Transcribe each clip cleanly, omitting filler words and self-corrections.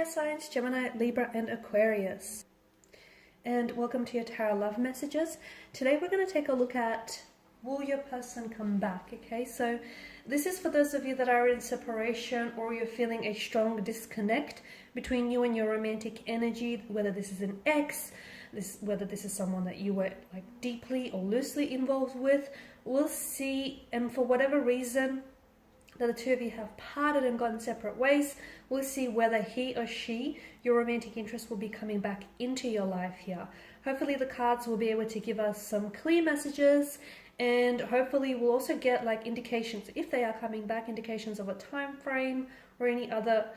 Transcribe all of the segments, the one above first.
fire signs, Gemini, Libra, and Aquarius. And welcome to your Tarot Love Messages. Today we're going to take a look at, will your person come back? Okay, so this is for those of you that are in separation or you're feeling a strong disconnect between you and your romantic energy, whether this is an ex, whether this is someone that you were like deeply or loosely involved with. We'll see, and for whatever reason that the two of you have parted and gone separate ways, we'll see whether he or she, your romantic interest, will be coming back into your life here. Hopefully the cards will be able to give us some clear messages, and hopefully we'll also get like indications, if they are coming back, indications of a time frame or any other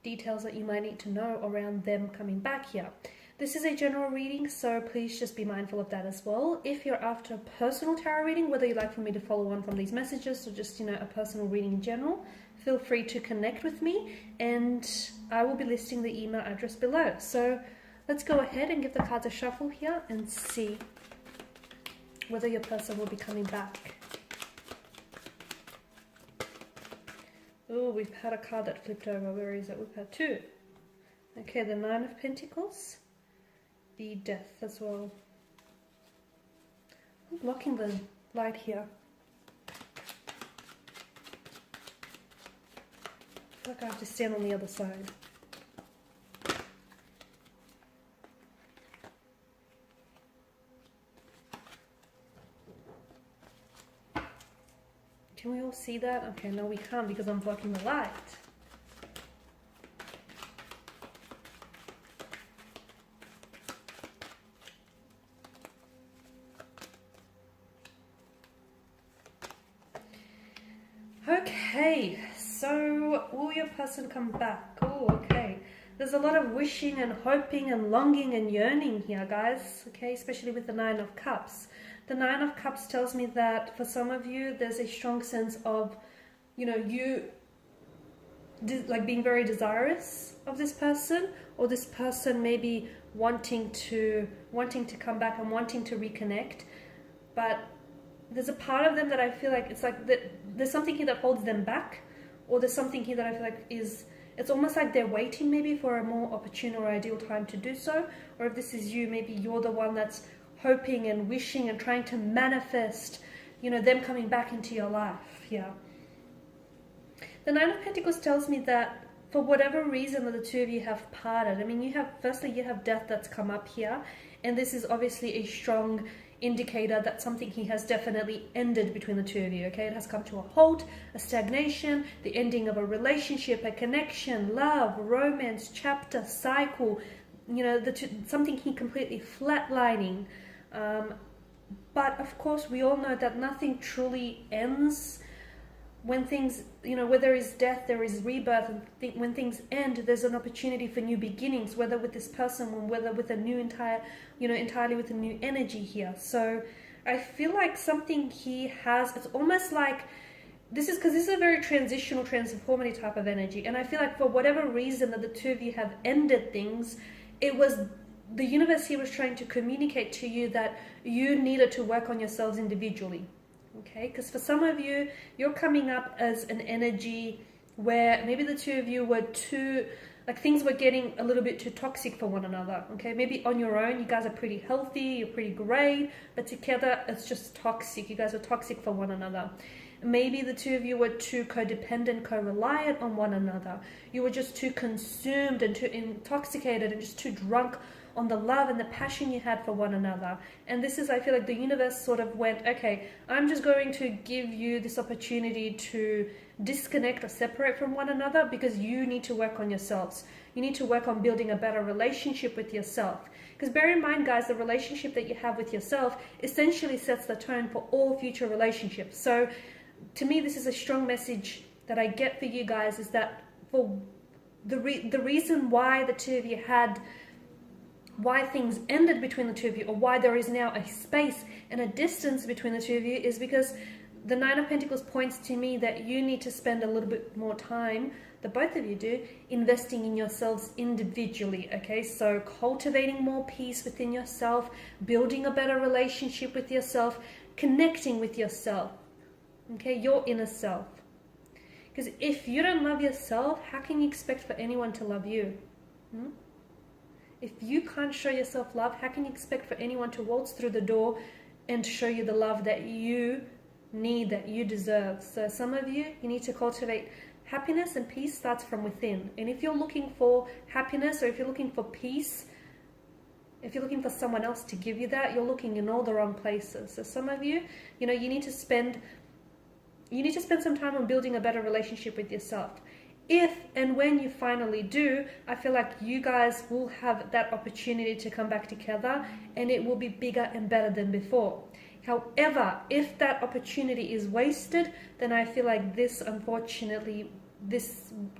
details that you might need to know around them coming back here. This is a general reading, so please just be mindful of that as well. If you're after a personal tarot reading, whether you'd like for me to follow on from these messages or just, a personal reading in general, feel free to connect with me, and I will be listing the email address below. So let's go ahead and give the cards a shuffle here and see whether your person will be coming back. Oh, we've had a card that flipped over. Where is it? We've had two. Okay, the Nine of Pentacles. The Death as well. I'm blocking the light here. I feel like I have to stand on the other side. Can we all see that? Okay, no we can't because I'm blocking the light. Okay, so will your person come back? Oh, okay. There's a lot of wishing and hoping and longing and yearning here, guys. Okay, especially with the Nine of Cups. The Nine of Cups tells me that for some of you, there's a strong sense of, you like being very desirous of this person, or this person maybe wanting to come back and wanting to reconnect, but there's a part of them that I feel like it's like there's something here that holds them back, or there's something here that I feel like it's almost like they're waiting maybe for a more opportune or ideal time to do so. Or if this is you, maybe you're the one that's hoping and wishing and trying to manifest, them coming back into your life. Yeah. The Nine of Pentacles tells me that for whatever reason that the two of you have parted, I mean, you have death that's come up here, and this is obviously a strong indicator that something here has definitely ended between the two of you. Okay, it has come to a halt, a stagnation, the ending of a relationship, a connection, love, romance, chapter, cycle, something here completely flatlining. But of course we all know that nothing truly ends. When things, where there is death, there is rebirth, and when things end, there's an opportunity for new beginnings, whether with this person or whether with a new entirely with a new energy here. So I feel like something he has, it's almost like, this is a very transitional, transformative type of energy. And I feel like for whatever reason that the two of you have ended things, it was the universe here was trying to communicate to you that you needed to work on yourselves individually. Okay, because for some of you, you're coming up as an energy where maybe the two of you were things were getting a little bit too toxic for one another. Okay, maybe on your own, you guys are pretty healthy, you're pretty great, but together it's just toxic. You guys are toxic for one another. Maybe the two of you were too codependent, co-reliant on one another. You were just too consumed and too intoxicated and just too drunk on the love and the passion you had for one another. And this is, I feel like the universe sort of went, okay, I'm just going to give you this opportunity to disconnect or separate from one another because you need to work on yourselves. You need to work on building a better relationship with yourself. Because bear in mind, guys, the relationship that you have with yourself essentially sets the tone for all future relationships. So to me, this is a strong message that I get for you guys, is that for the reason why the two of you why things ended between the two of you, or why there is now a space and a distance between the two of you, is because the Nine of Pentacles points to me that you need to spend a little bit more time, that both of you do, investing in yourselves individually. Okay, so cultivating more peace within yourself, building a better relationship with yourself, connecting with yourself. Okay, your inner self. Because if you don't love yourself, how can you expect for anyone to love you? If you can't show yourself love, how can you expect for anyone to waltz through the door and show you the love that you need, that you deserve? So some of you, you need to cultivate happiness, and peace starts from within. And if you're looking for happiness, or if you're looking for peace, if you're looking for someone else to give you that, you're looking in all the wrong places. So some of you, you need to spend some time on building a better relationship with yourself. If and when you finally do, I feel like you guys will have that opportunity to come back together, and it will be bigger and better than before. However, if that opportunity is wasted, then I feel like this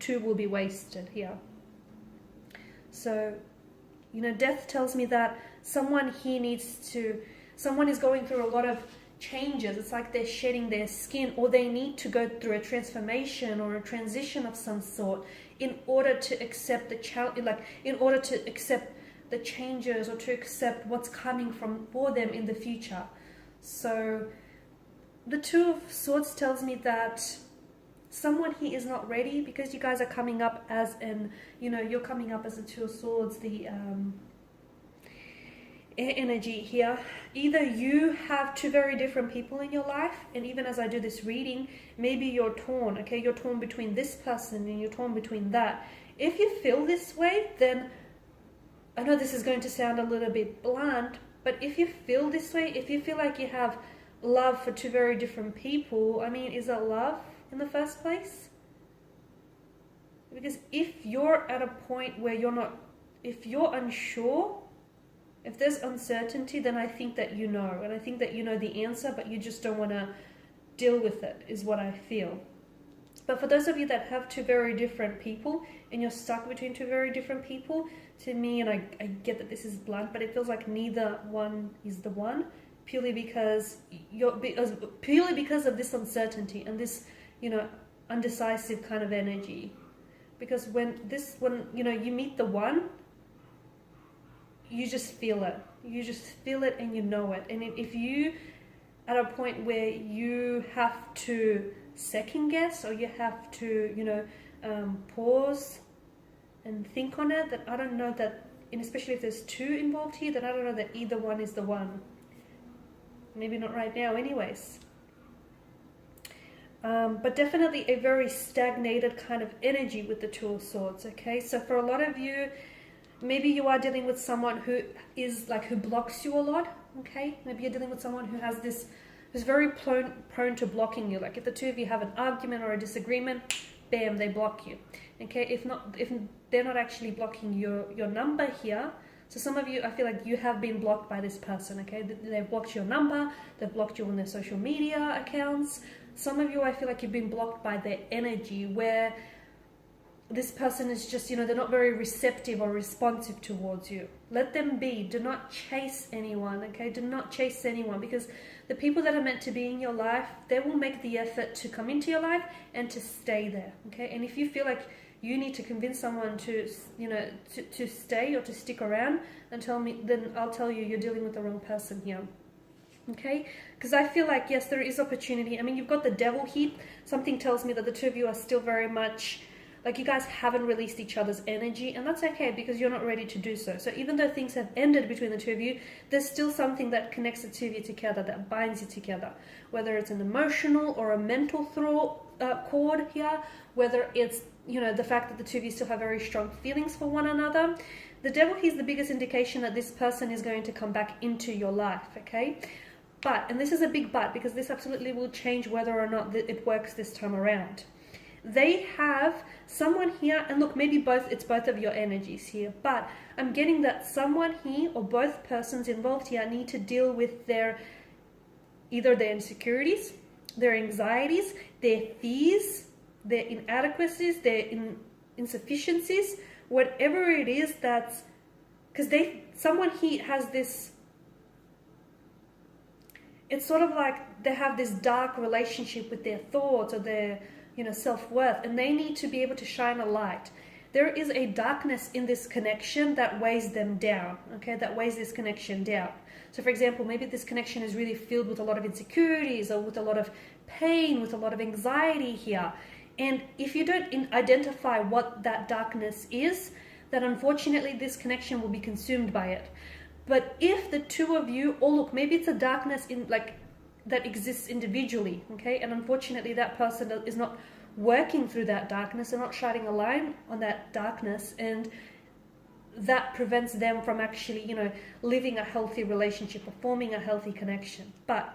too will be wasted here. So, death tells me that someone is going through a lot of changes. It's like they're shedding their skin, or they need to go through a transformation or a transition of some sort in order to accept in order to accept the changes, or to accept what's coming for them in the future. So the Two of Swords tells me that someone here is not ready, because you guys are coming up as you're coming up as the Two of Swords, the air energy here. Either you have two very different people in your life, and even as I do this reading, maybe you're torn, okay? You're torn between this person and you're torn between that. If you feel this way, then I know this is going to sound a little bit blunt, but if you feel this way, if you feel like you have love for two very different people, I mean, is it love in the first place? Because if you're at a point where if you're unsure, if there's uncertainty, then I think that you know, and I think that you know the answer, but you just don't want to deal with it, is what I feel. But for those of you that have two very different people, and you're stuck between two very different people, to me, and I get that this is blunt, but it feels like neither one is the one, purely because of this uncertainty and this, undecisive kind of energy. Because when you meet the one, you just feel it. You just feel it and you know it. And if you at a point where you have to second guess, or you have to, pause and think on it, then I don't know that, and especially if there's two involved here, then I don't know that either one is the one. Maybe not right now anyways. But definitely a very stagnated kind of energy with the Two of Swords, okay? So for a lot of you, maybe you are dealing with someone who blocks you a lot, okay? Maybe you're dealing with someone who's very prone to blocking you. Like if the two of you have an argument or a disagreement, bam, they block you, okay? If they're not actually blocking your number here, so some of you, I feel like you have been blocked by this person, okay? They've blocked your number, they've blocked you on their social media accounts. Some of you, I feel like you've been blocked by their energy, where this person is just, they're not very receptive or responsive towards you. Let them be. Do not chase anyone, okay? Do not chase anyone, because the people that are meant to be in your life, they will make the effort to come into your life and to stay there, okay? And if you feel like you need to convince someone to stay or to stick around, then I'll tell you, you're dealing with the wrong person here. Okay, because I feel like, yes, there is opportunity. I mean, you've got the Devil here. Something tells me that the two of you are still very much, like, you guys haven't released each other's energy, and that's okay, because you're not ready to do so. So even though things have ended between the two of you, there's still something that connects the two of you together, that binds you together. Whether it's an emotional or a mental cord here, whether it's, the fact that the two of you still have very strong feelings for one another. The Devil here is the biggest indication that this person is going to come back into your life, okay? But, and this is a big but, because this absolutely will change whether or not it works this time around. They have someone here, and look, maybe it's both of your energies here, but I'm getting that someone here, or both persons involved here, need to deal with either their insecurities, their anxieties, their fears, their inadequacies, their insufficiencies, whatever it is that's, because someone here has this, it's sort of like they have this dark relationship with their thoughts or their, self-worth, and they need to be able to shine a light. There is a darkness in this connection that weighs them down, okay, that weighs this connection down. So for example, maybe this connection is really filled with a lot of insecurities, or with a lot of pain, with a lot of anxiety here. And if you don't identify what that darkness is, that unfortunately this connection will be consumed by it. But if the two of you, or look, maybe it's a darkness in like that exists individually, okay, and unfortunately that person is not working through that darkness and not shining a light on that darkness, and that prevents them from actually, you know, living a healthy relationship or forming a healthy connection. But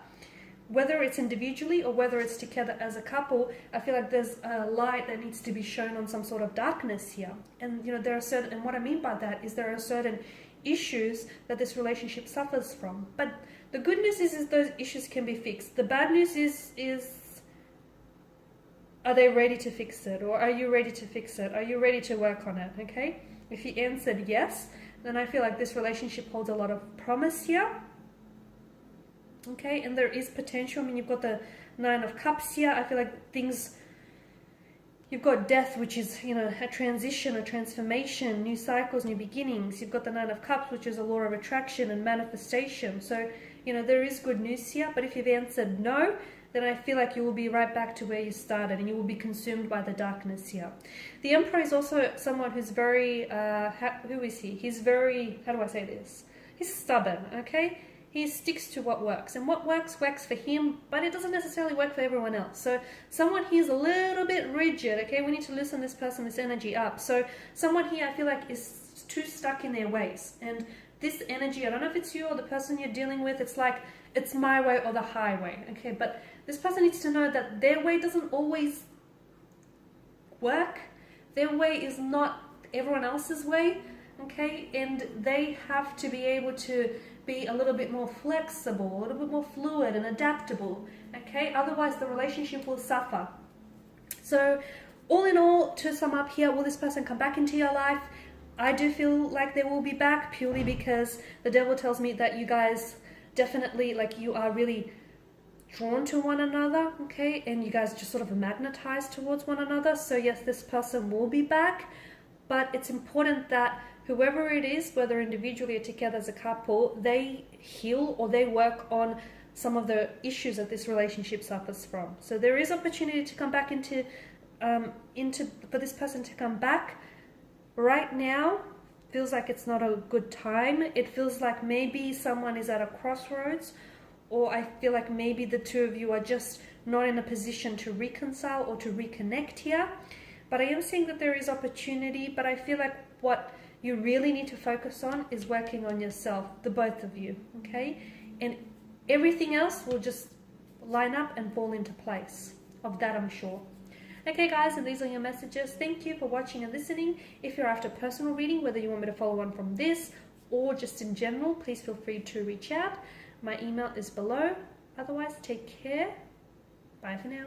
whether it's individually or whether it's together as a couple, I feel like there's a light that needs to be shown on some sort of darkness here. And, you know, there are certain, and what I mean by that is there are certain issues that this relationship suffers from. But the good news is those issues can be fixed. The bad news is are they ready to fix it? Or are you ready to fix it? Are you ready to work on it? Okay? If you answered yes, then I feel like this relationship holds a lot of promise here. Okay, and there is potential. I mean, you've got the Nine of Cups here. I feel like things, you've got death, which is, you know, a transition, a transformation, new cycles, new beginnings. You've got the Nine of Cups, which is a law of attraction and manifestation. So, you know, there is good news here. But if you've answered no, then I feel like you will be right back to where you started and you will be consumed by the darkness here. The Emperor is also someone who's very, who is he? He's very, how do I say this? He's stubborn, okay? He sticks to what works, and what works for him, but it doesn't necessarily work for everyone else. So someone here is a little bit rigid, okay? We need to loosen this person, this energy up. So someone here I feel like is too stuck in their ways, and this energy, I don't know if it's you or the person you're dealing with, it's like, it's my way or the highway, okay? But this person needs to know that their way doesn't always work. Their way is not everyone else's way, okay? And they have to be able to be a little bit more flexible, a little bit more fluid and adaptable, okay? Otherwise the relationship will suffer. So all in all, to sum up here, will this person come back into your life? I do feel like they will be back, purely because the devil tells me that you guys definitely, like, you are really drawn to one another, okay? And you guys just sort of magnetize towards one another. So yes, this person will be back, but it's important that whoever it is, whether individually or together as a couple, they heal or they work on some of the issues that this relationship suffers from. So there is opportunity to come back into for this person to come back. Right now, feels like it's not a good time. It feels like maybe someone is at a crossroads, or I feel like maybe the two of you are just not in a position to reconcile or to reconnect here. But I am seeing that there is opportunity, but I feel like what you really need to focus on is working on yourself, the both of you, okay? And everything else will just line up and fall into place. Of that, I'm sure. Okay, guys, and these are your messages. Thank you for watching and listening. If you're after personal reading, whether you want me to follow on from this or just in general, please feel free to reach out. My email is below. Otherwise, take care. Bye for now.